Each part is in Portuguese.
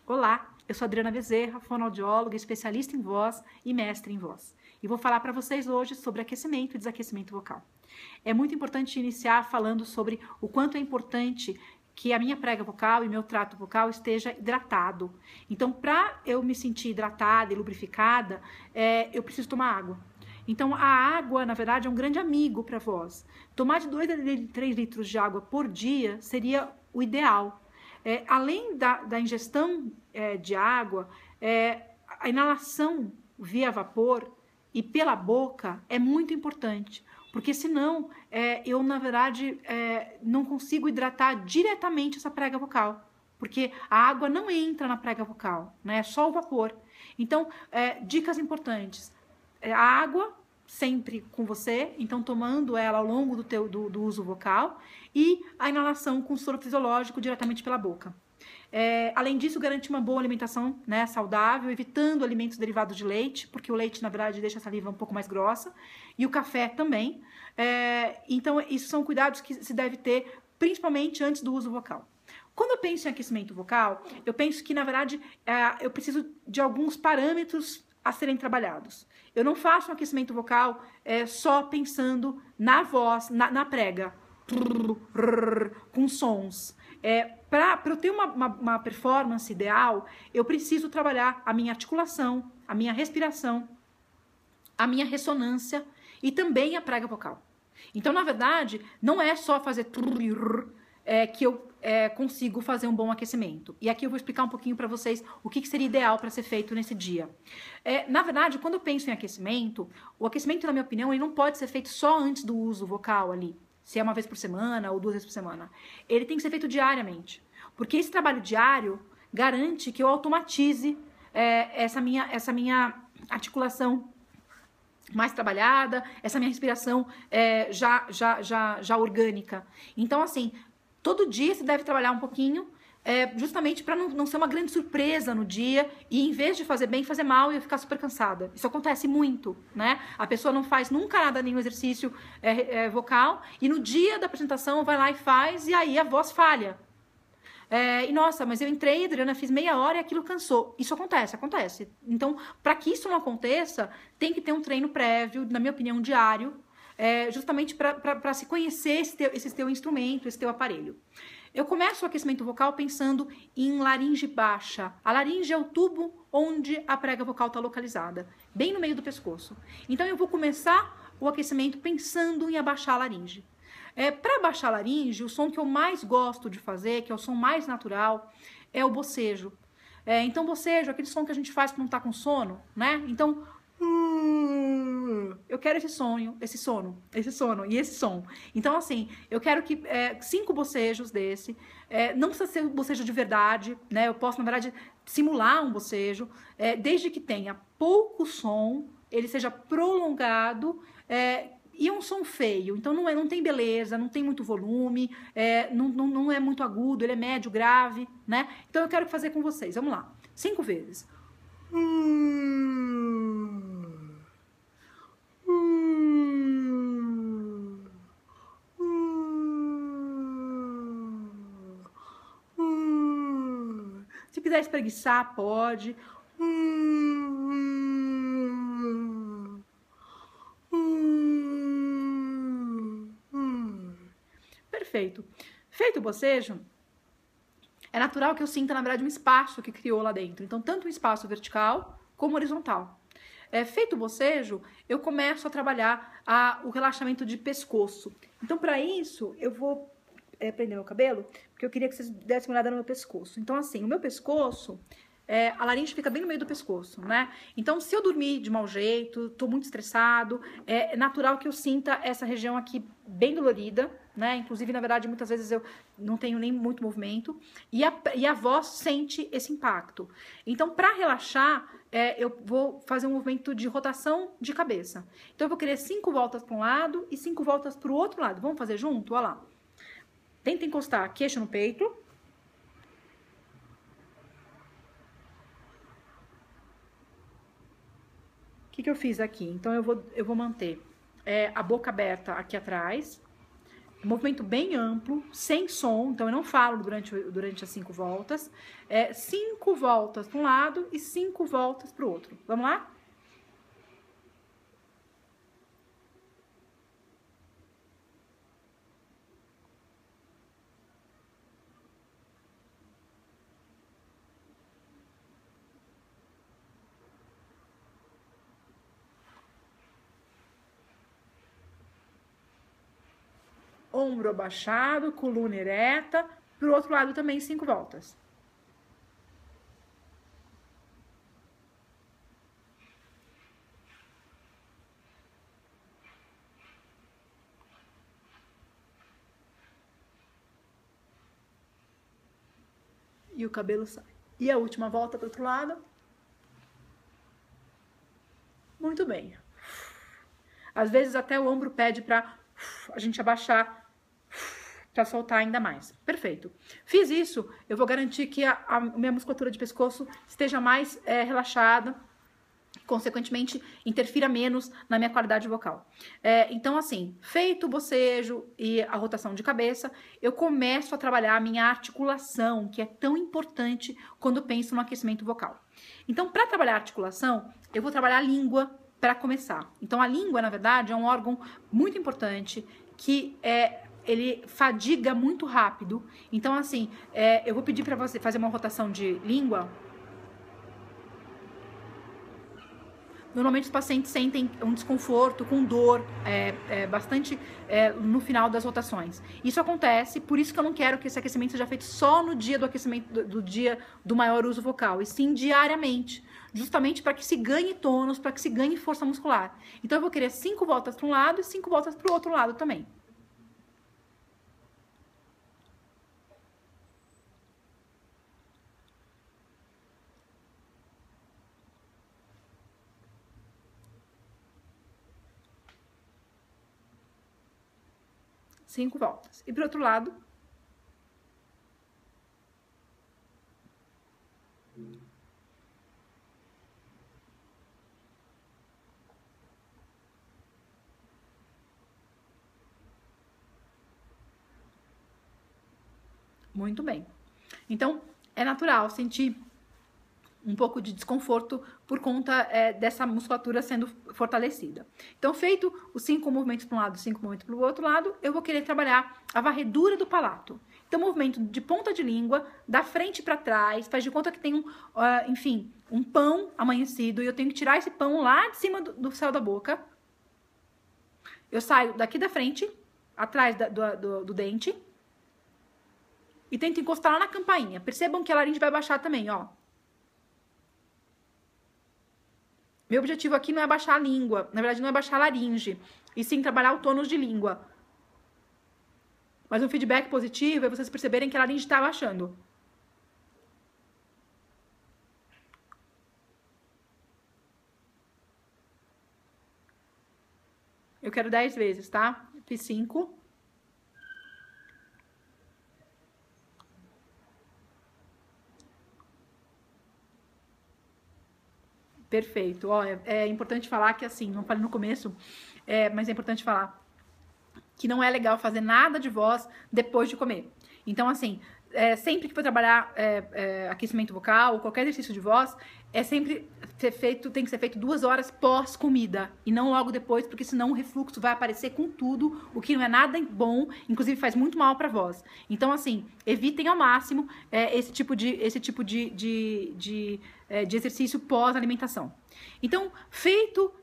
Olá, eu sou Adriana Bezerra, fonoaudióloga, especialista em voz e mestre em voz. E vou falar para vocês hoje sobre aquecimento e desaquecimento vocal. É muito importante iniciar falando sobre o quanto é importante que a minha prega vocal e meu trato vocal esteja hidratado. Então, para eu me sentir hidratada e lubrificada, eu preciso tomar água. Então, a água, na verdade, é um grande amigo para a voz. Tomar de 2 a 3 litros de água por dia seria o ideal. Além da ingestão de água, a inalação via vapor e pela boca é muito importante, porque senão eu, na verdade, não consigo hidratar diretamente essa prega vocal, porque a água não entra na prega vocal, né? É só o vapor. Então, dicas importantes. A água sempre com você, então tomando ela ao longo do uso vocal, e a inalação com soro fisiológico diretamente pela boca. Além disso, garante uma boa alimentação, né, saudável, evitando alimentos derivados de leite, porque o leite, na verdade, deixa a saliva um pouco mais grossa, e o café também. Então, isso são cuidados que se deve ter, principalmente antes do uso vocal. Quando eu penso em aquecimento vocal, eu penso que, na verdade, eu preciso de alguns parâmetros a serem trabalhados. Eu não faço um aquecimento vocal só pensando na voz, na prega, com sons. Para eu ter uma performance ideal, eu preciso trabalhar a minha articulação, a minha respiração, a minha ressonância e também a prega vocal. Então, na verdade, não é só fazer que eu consigo fazer um bom aquecimento. E aqui eu vou explicar um pouquinho para vocês o que seria ideal para ser feito nesse dia. Na verdade, quando eu penso em aquecimento, o aquecimento, na minha opinião, ele não pode ser feito só antes do uso vocal ali, se é uma vez por semana ou 2 vezes por semana. Ele tem que ser feito diariamente, porque esse trabalho diário garante que eu automatize essa minha articulação mais trabalhada, essa minha respiração já orgânica. Então, assim, todo dia você deve trabalhar um pouquinho, justamente para não ser uma grande surpresa no dia e, em vez de fazer bem, fazer mal e eu ficar super cansada. Isso acontece muito, né? A pessoa não faz nunca nada, nenhum exercício vocal, e no dia da apresentação vai lá e faz, e aí a voz falha. E nossa, mas eu entrei, Adriana, fiz meia hora e aquilo cansou. Isso acontece. Então, para que isso não aconteça, tem que ter um treino prévio, na minha opinião, diário, justamente para se conhecer esse teu instrumento, esse teu aparelho. Eu começo o aquecimento vocal pensando em laringe baixa. A laringe é o tubo onde a prega vocal está localizada, bem no meio do pescoço. Então, eu vou começar o aquecimento pensando em abaixar a laringe. Para baixar a laringe, o som que eu mais gosto de fazer, que é o som mais natural, é o bocejo. Então, bocejo é aquele som que a gente faz quando tá com sono, né? Então, eu quero esse sono e esse som. Então, assim, eu quero que 5 bocejos desse. Não precisa ser um bocejo de verdade, né? Eu posso, na verdade, simular um bocejo, desde que tenha pouco som, ele seja prolongado, e é um som feio, então não tem beleza, não tem muito volume, não é muito agudo, ele é médio, grave, né? Então eu quero fazer com vocês, vamos lá, 5 vezes. Se quiser espreguiçar, pode. Perfeito. Feito o bocejo, é natural que eu sinta, na verdade, um espaço que criou lá dentro. Então, tanto um espaço vertical como horizontal. Feito o bocejo, eu começo a trabalhar o relaxamento de pescoço. Então, para isso, eu vou prender meu cabelo, porque eu queria que vocês dessem uma olhada no meu pescoço. Então, assim, o meu pescoço, a laringe fica bem no meio do pescoço, né? Então, se eu dormir de mau jeito, tô muito estressado, é natural que eu sinta essa região aqui bem dolorida, né? Inclusive, na verdade, muitas vezes eu não tenho nem muito movimento, e a voz sente esse impacto. Então, para relaxar, eu vou fazer um movimento de rotação de cabeça. Então, eu vou querer 5 voltas para um lado e 5 voltas para o outro lado. Vamos fazer junto? Olha lá. Tenta encostar a queixo no peito. O que eu fiz aqui? Então, eu vou manter a boca aberta aqui atrás, movimento bem amplo, sem som, então eu não falo durante as 5 voltas. 5 voltas para um lado e 5 voltas para o outro. Vamos lá? Ombro abaixado, coluna ereta. Pro outro lado também 5 voltas. E o cabelo sai. E a última volta pro outro lado. Muito bem. Às vezes até o ombro pede pra a gente abaixar para soltar ainda mais. Perfeito. Fiz isso, eu vou garantir que a minha musculatura de pescoço esteja mais relaxada, consequentemente interfira menos na minha qualidade vocal. Então, assim, feito o bocejo e a rotação de cabeça, eu começo a trabalhar a minha articulação, que é tão importante quando penso no aquecimento vocal. Então, para trabalhar a articulação, eu vou trabalhar a língua para começar. Então, a língua, na verdade, é um órgão muito importante que ele fadiga muito rápido. Então, assim, eu vou pedir para você fazer uma rotação de língua. Normalmente os pacientes sentem um desconforto, com dor, bastante no final das rotações. Isso acontece, por isso que eu não quero que esse aquecimento seja feito só no dia do aquecimento, do dia do maior uso vocal, e sim diariamente, justamente para que se ganhe tônus, para que se ganhe força muscular. Então eu vou querer 5 voltas para um lado e 5 voltas para o outro lado também. Cinco voltas. E pro outro lado. Muito bem. Então, é natural sentir um pouco de desconforto por conta dessa musculatura sendo fortalecida. Então, feito os 5 movimentos para um lado, 5 movimentos para o outro lado, eu vou querer trabalhar a varredura do palato. Então, movimento de ponta de língua, da frente para trás, faz de conta que tem enfim, um pão amanhecido e eu tenho que tirar esse pão lá de cima do céu da boca. Eu saio daqui da frente, atrás do dente, e tento encostar lá na campainha. Percebam que a laringe vai baixar também, ó. Meu objetivo aqui não é baixar a língua, na verdade não é baixar a laringe, e sim trabalhar o tônus de língua. Mas um feedback positivo é vocês perceberem que a laringe está baixando. Eu quero 10 vezes, tá? Fiz 5. Perfeito. Ó, é importante falar que, assim, não falei no começo, mas é importante falar que não é legal fazer nada de voz depois de comer. Então, assim, sempre que for trabalhar aquecimento vocal ou qualquer exercício de voz, tem que ser feito 2 horas pós-comida e não logo depois, porque senão o refluxo vai aparecer com tudo, o que não é nada bom, inclusive faz muito mal para a voz. Então, assim, evitem ao máximo esse tipo de exercício pós-alimentação. Então, feito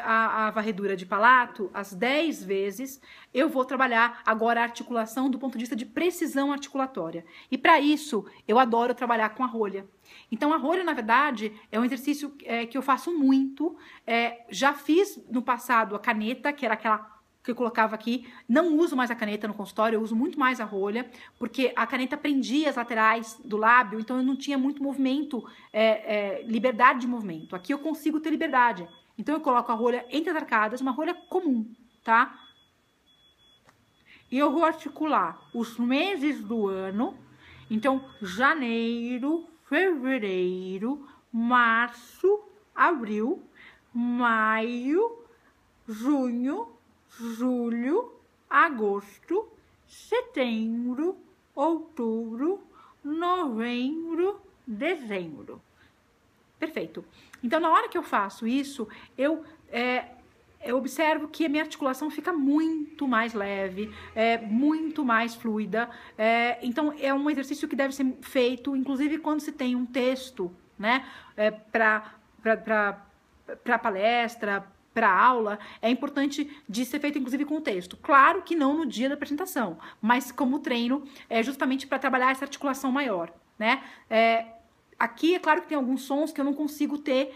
a varredura de palato, as 10 vezes, eu vou trabalhar agora a articulação do ponto de vista de precisão articulatória. E para isso, eu adoro trabalhar com a rolha. Então, a rolha, na verdade, é um exercício que eu faço muito. Já fiz no passado a caneta, que era aquela que eu colocava aqui. Não uso mais a caneta no consultório, eu uso muito mais a rolha, porque a caneta prendia as laterais do lábio, então eu não tinha muito movimento, liberdade de movimento. Aqui eu consigo ter liberdade. Então eu coloco a rolha entre as arcadas, uma rolha comum, tá? E eu vou articular os meses do ano. Então, janeiro, fevereiro, março, abril, maio, junho, julho, agosto, setembro, outubro, novembro, dezembro. Perfeito. Então, na hora que eu faço isso, eu observo que a minha articulação fica muito mais leve, muito mais fluida. Então, é um exercício que deve ser feito, inclusive quando se tem um texto, né, para palestra, para aula, é importante de ser feito inclusive com o texto. Claro que não no dia da apresentação, mas como treino, justamente para trabalhar essa articulação maior, né? Aqui é claro que tem alguns sons que eu não consigo ter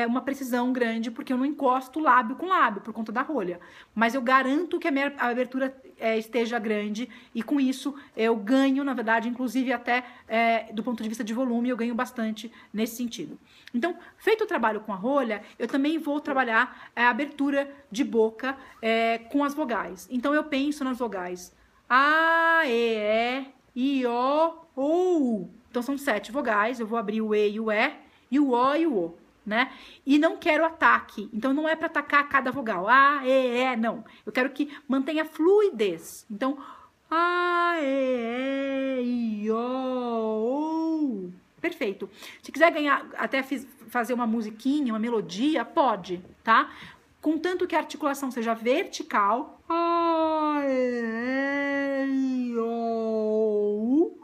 uma precisão grande, porque eu não encosto lábio com lábio, por conta da rolha. Mas eu garanto que a minha abertura esteja grande, e com isso eu ganho, na verdade, inclusive até do ponto de vista de volume, eu ganho bastante nesse sentido. Então, feito o trabalho com a rolha, eu também vou trabalhar a abertura de boca com as vogais. Então, eu penso nas vogais A, E, I, O, U. Então, são 7 vogais, eu vou abrir o E e o O e o O, né? E não quero ataque, então não é para atacar cada vogal, A, E, não. Eu quero que mantenha fluidez. Então, A, E, I, O, U. Perfeito. Se quiser ganhar, até fazer uma musiquinha, uma melodia, pode, tá? Contanto que a articulação seja vertical. A, E, I, O, U.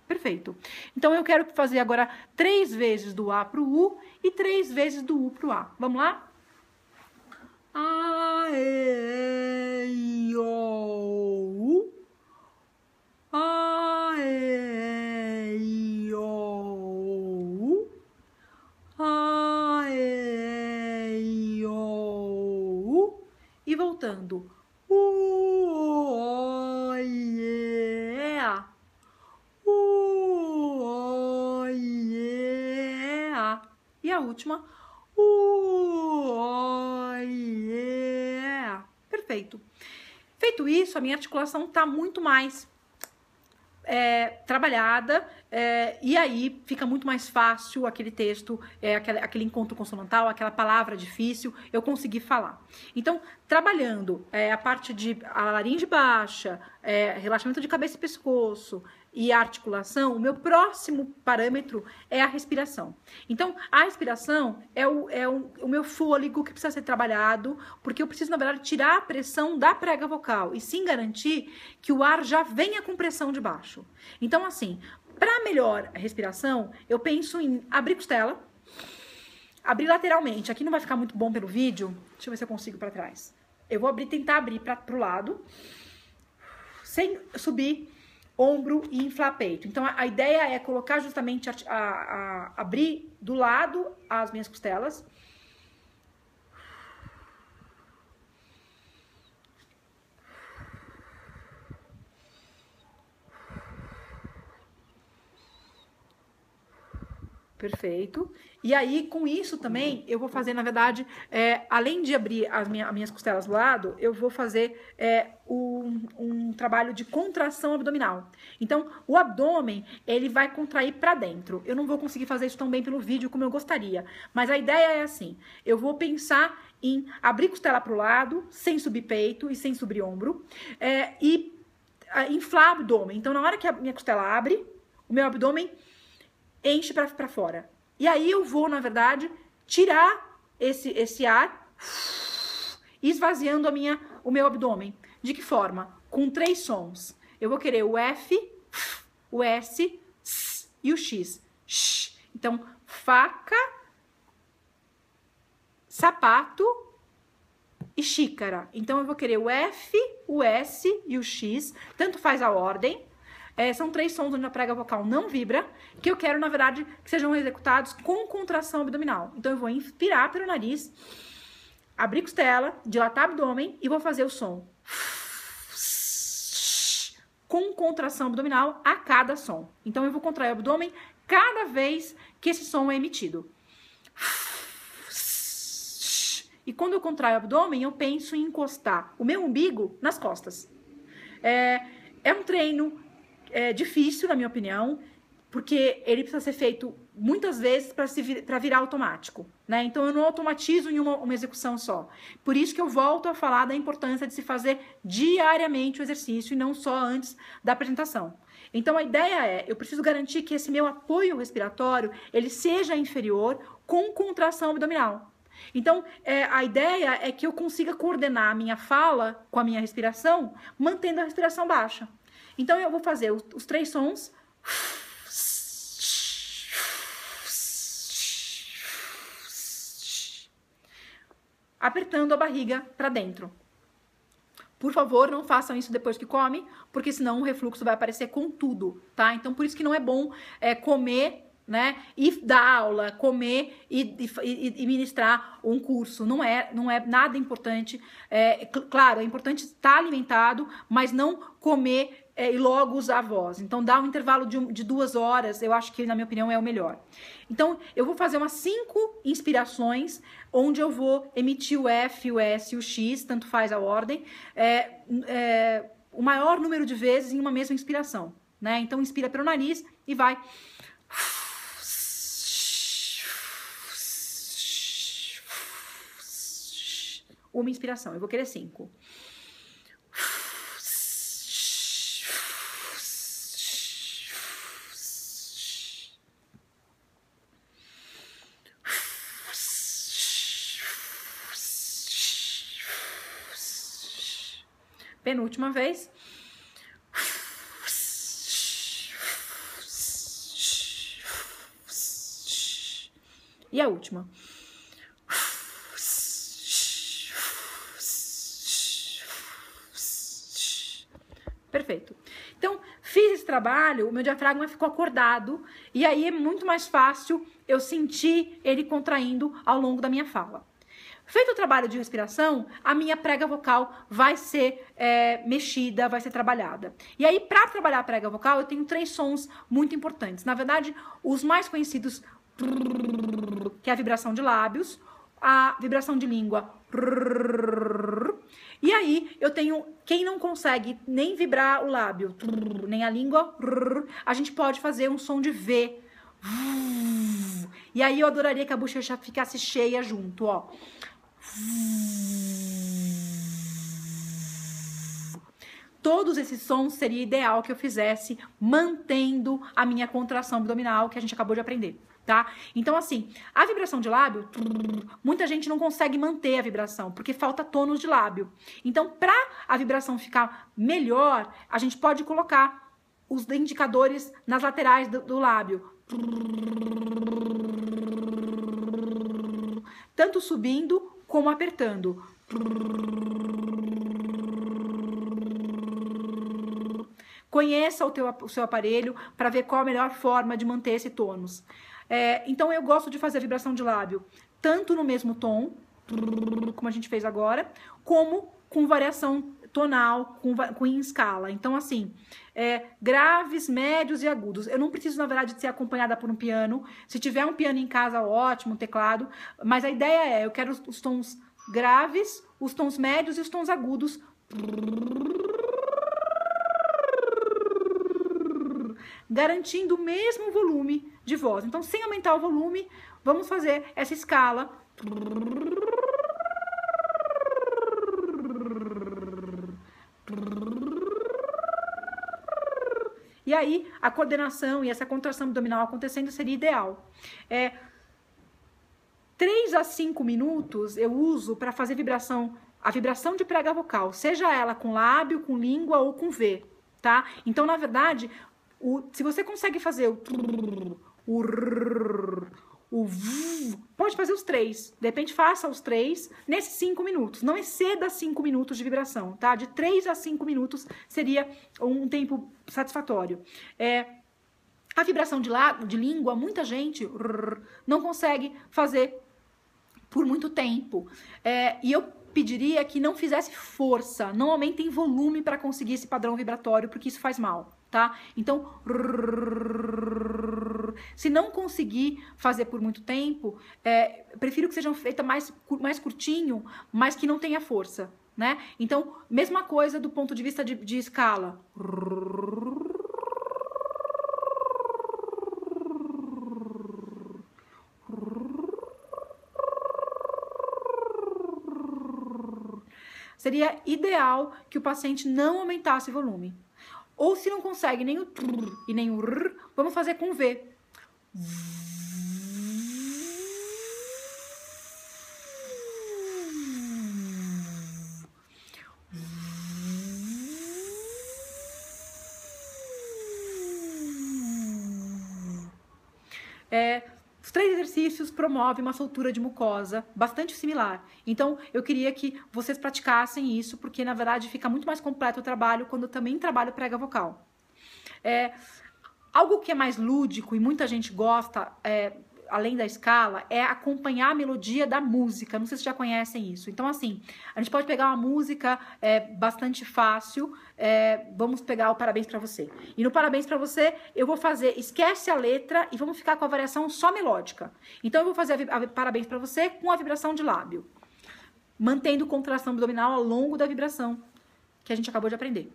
Perfeito. Então, eu quero fazer agora 3 vezes do A pro U e 3 vezes do U pro A. Vamos lá? A, E, I, O, U. A, E, I, O, U. A, E, I, O, U. E voltando. E a última. Perfeito. Feito isso, a minha articulação está muito mais trabalhada, e aí fica muito mais fácil aquele texto, aquele encontro consonantal, aquela palavra difícil, eu consegui falar. Então, trabalhando a parte de a laringe baixa, relaxamento de cabeça e pescoço e a articulação, o meu próximo parâmetro é a respiração. Então, a respiração é o meu fôlego que precisa ser trabalhado, porque eu preciso, na verdade, tirar a pressão da prega vocal e sim garantir que o ar já venha com pressão de baixo. Então, assim, para melhor a respiração, eu penso em abrir costela, abrir lateralmente. Aqui não vai ficar muito bom pelo vídeo. Deixa eu ver se eu consigo para trás. Eu vou tentar abrir para o lado, sem subir ombro e inflar peito. Então, a ideia é colocar justamente, abrir do lado as minhas costelas. Perfeito. E aí, com isso também, eu vou fazer, na verdade, além de abrir as minhas costelas do lado, eu vou fazer um trabalho de contração abdominal. Então, o abdômen, ele vai contrair para dentro. Eu não vou conseguir fazer isso tão bem pelo vídeo como eu gostaria. Mas a ideia é assim, eu vou pensar em abrir costela para o lado, sem subir peito e sem subir ombro, e inflar o abdômen. Então, na hora que a minha costela abre, o meu abdômen enche para fora. E aí eu vou, na verdade, tirar esse ar, esvaziando o meu abdômen. De que forma? Com 3 sons. Eu vou querer o F, o S e o X. Então, faca, sapato e xícara. Então, eu vou querer o F, o S e o X. Tanto faz a ordem. São 3 sons onde a prega vocal não vibra, que eu quero, na verdade, que sejam executados com contração abdominal. Então, eu vou inspirar pelo nariz, abrir costela, dilatar abdômen e vou fazer o som com contração abdominal a cada som. Então, eu vou contrair o abdômen cada vez que esse som é emitido. E quando eu contraio o abdômen, eu penso em encostar o meu umbigo nas costas. É um treino difícil, na minha opinião, porque ele precisa ser feito muitas vezes para virar automático, né? Então eu não automatizo em uma execução só. Por isso que eu volto a falar da importância de se fazer diariamente o exercício e não só antes da apresentação. Então a ideia é, eu preciso garantir que esse meu apoio respiratório, ele seja inferior com contração abdominal. Então, a ideia é que eu consiga coordenar a minha fala com a minha respiração, mantendo a respiração baixa. Então, eu vou fazer os 3 sons. Apertando a barriga para dentro. Por favor, não façam isso depois que come, porque senão o refluxo vai aparecer com tudo, tá? Então, por isso que não é bom comer, né, e dar aula, comer e ministrar um curso. Não é nada importante. Claro, é importante estar alimentado, mas não comer e logo usar a voz. Então, dá um intervalo de 2 horas, eu acho que, na minha opinião, é o melhor. Então, eu vou fazer umas 5 inspirações, onde eu vou emitir o F, o S e o X, tanto faz a ordem, o maior número de vezes em uma mesma inspiração, né? Então, inspira pelo nariz e vai... Uma inspiração, eu vou querer 5. Penúltima vez. E a última. Perfeito. Então, fiz esse trabalho, o meu diafragma ficou acordado, e aí é muito mais fácil eu sentir ele contraindo ao longo da minha fala. Feito o trabalho de respiração, a minha prega vocal vai ser mexida, vai ser trabalhada. E aí, para trabalhar a prega vocal, eu tenho 3 sons muito importantes. Na verdade, os mais conhecidos, que é a vibração de lábios, a vibração de língua. E aí, eu tenho, quem não consegue nem vibrar o lábio, nem a língua, a gente pode fazer um som de V. E aí, eu adoraria que a bochecha ficasse cheia junto, ó. Todos esses sons seria ideal que eu fizesse mantendo a minha contração abdominal que a gente acabou de aprender, tá? Então, assim, a vibração de lábio, muita gente não consegue manter a vibração, porque falta tônus de lábio. Então, para a vibração ficar melhor, a gente pode colocar os indicadores nas laterais do lábio. Tanto subindo como apertando. Conheça o seu aparelho para ver qual a melhor forma de manter esse tônus. Então, eu gosto de fazer a vibração de lábio tanto no mesmo tom, como a gente fez agora, como com variação tonal, em escala. Então, assim, graves, médios e agudos. Eu não preciso, na verdade, de ser acompanhada por um piano. Se tiver um piano em casa, ótimo, um teclado. Mas a ideia eu quero os tons graves, os tons médios e os tons agudos. Garantindo o mesmo volume de voz. Então, sem aumentar o volume, vamos fazer essa escala. E aí, a coordenação e essa contração abdominal acontecendo seria ideal. 3 a 5 minutos eu uso para fazer a vibração de prega vocal, seja ela com lábio, com língua ou com V, tá? Então, na verdade, se você consegue fazer pode fazer os 3. De repente, faça os 3 nesses 5 minutos. Não exceda 5 minutos de vibração, tá? De 3 a 5 minutos seria um tempo satisfatório. A vibração de língua, muita gente não consegue fazer por muito tempo. E eu pediria que não fizesse força, não aumentem volume para conseguir esse padrão vibratório, porque isso faz mal, tá? Então, se não conseguir fazer por muito tempo, prefiro que seja feita mais curtinho, mas que não tenha força, né? Então, mesma coisa do ponto de vista de escala. seria ideal que o paciente não aumentasse o volume. Ou se não consegue nem o trrr e nem o rrr, vamos fazer com o V. Os 3 exercícios promovem uma soltura de mucosa bastante similar. Então, eu queria que vocês praticassem isso, porque, na verdade, fica muito mais completo o trabalho quando eu também trabalho prega vocal. Algo que é mais lúdico e muita gente gosta, além da escala, é acompanhar a melodia da música. Não sei se já conhecem isso. Então, assim, a gente pode pegar uma música bastante fácil. Vamos pegar o Parabéns Pra Você. E no Parabéns Pra Você, eu vou fazer, esquece a letra e vamos ficar com a variação só melódica. Então, eu vou fazer a Parabéns Pra Você com a vibração de lábio, mantendo contração abdominal ao longo da vibração que a gente acabou de aprender.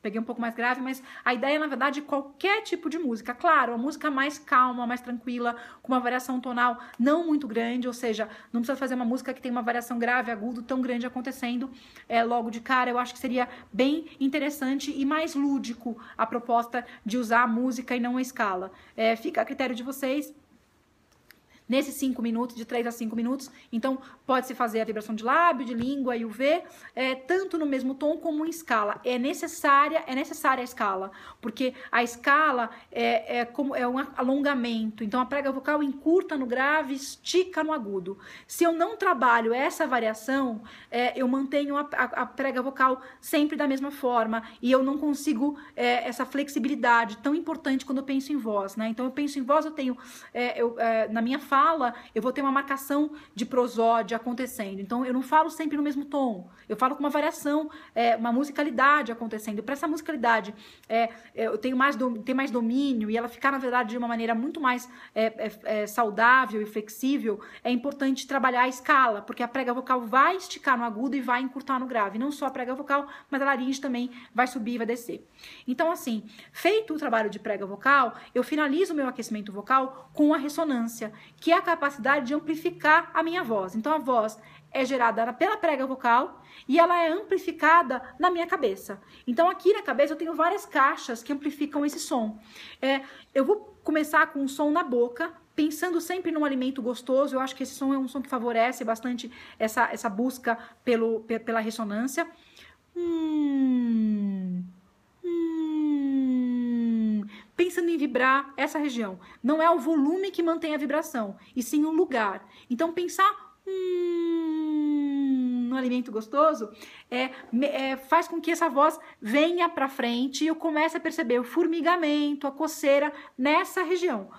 Peguei um pouco mais grave, mas a ideia, na verdade, é qualquer tipo de música. Claro, a música mais calma, mais tranquila, com uma variação tonal não muito grande, ou seja, não precisa fazer uma música que tem uma variação grave, agudo, tão grande acontecendo logo de cara. Eu acho que seria bem interessante e mais lúdico a proposta de usar a música e não a escala. Fica a critério de vocês. Nesses 5 minutos, de 3 a 5 minutos, então pode-se fazer a vibração de lábio, de língua e o V, tanto no mesmo tom como em escala. É necessária a escala, porque a escala é um alongamento, então a prega vocal encurta no grave, estica no agudo. Se eu não trabalho essa variação, eu mantenho a prega vocal sempre da mesma forma e eu não consigo essa flexibilidade tão importante quando eu penso em voz, né? Então eu penso em voz, eu tenho, na minha fala, eu vou ter uma marcação de prosódia acontecendo. Então, eu não falo sempre no mesmo tom. Eu falo com uma variação, uma musicalidade acontecendo. Para essa musicalidade, eu tenho mais domínio e ela ficar, na verdade, de uma maneira muito mais saudável e flexível, é importante trabalhar a escala, porque a prega vocal vai esticar no agudo e vai encurtar no grave. Não só a prega vocal, mas a laringe também vai subir e vai descer. Então, assim, feito o trabalho de prega vocal, eu finalizo o meu aquecimento vocal com a ressonância, que é a capacidade de amplificar a minha voz. Então, a voz é gerada pela prega vocal e ela é amplificada na minha cabeça. Então, aqui na cabeça eu tenho várias caixas que amplificam esse som. Eu vou começar com um som na boca, pensando sempre num alimento gostoso. Eu acho que esse som é um som que favorece bastante essa busca pela ressonância. Pensando em vibrar essa região. Não é o volume que mantém a vibração, e sim o lugar. Então, pensar no alimento gostoso faz com que essa voz venha para frente e eu comece a perceber o formigamento, a coceira nessa região.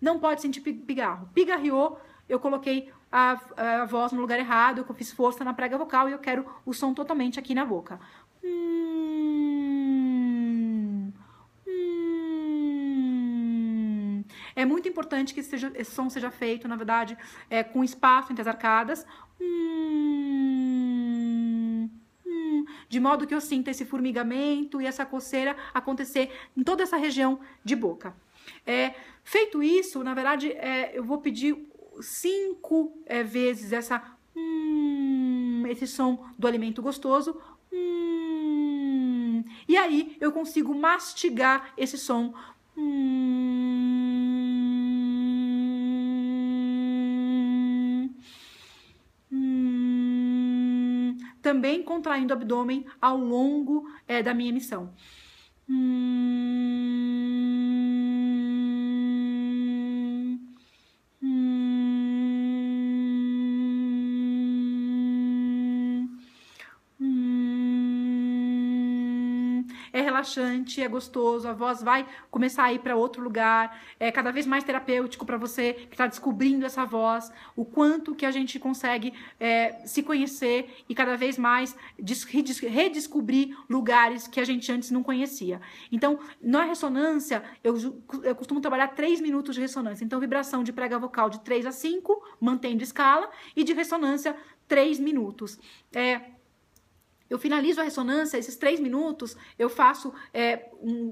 Não pode sentir pigarro. Pigarreou, eu coloquei a voz no lugar errado, eu fiz força na prega vocal e eu quero o som totalmente aqui na boca. É muito importante que esse som seja feito, na verdade, com espaço entre as arcadas. De modo que eu sinta esse formigamento e essa coceira acontecer em toda essa região de boca. Feito isso, na verdade, eu vou pedir 5 vezes esse som do alimento gostoso. E aí eu consigo mastigar esse som. Também contraindo o abdômen ao longo da minha emissão. relaxante, é gostoso, a voz vai começar a ir para outro lugar, é cada vez mais terapêutico para você que está descobrindo essa voz, o quanto que a gente consegue se conhecer e cada vez mais redescobrir lugares que a gente antes não conhecia. Então, na ressonância, eu costumo trabalhar 3 minutos de ressonância. Então, vibração de prega vocal de 3 a 5, mantendo escala, e de ressonância 3 minutos. Eu finalizo a ressonância, esses 3 minutos, eu faço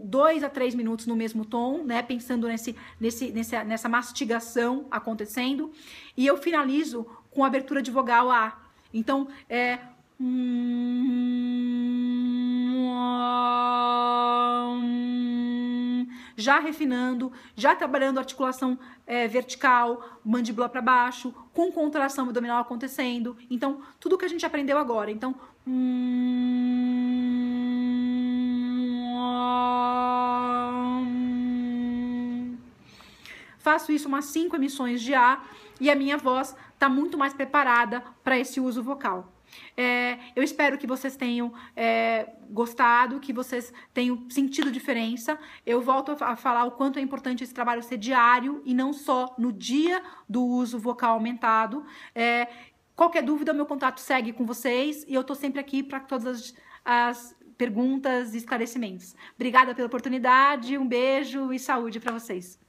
2 a 3 minutos no mesmo tom, né? Pensando nessa mastigação acontecendo. E eu finalizo com abertura de vogal A. Então, já refinando, já trabalhando a articulação vertical, mandíbula para baixo, com contração abdominal acontecendo. Então, tudo que a gente aprendeu agora. Então, faço isso umas 5 emissões de ar e a minha voz está muito mais preparada para esse uso vocal. Eu espero que vocês tenham gostado, que vocês tenham sentido diferença. Eu volto a falar o quanto é importante esse trabalho ser diário e não só no dia do uso vocal aumentado. Qualquer dúvida, meu contato segue com vocês e eu tô sempre aqui para todas as perguntas e esclarecimentos. Obrigada pela oportunidade, um beijo e saúde para vocês.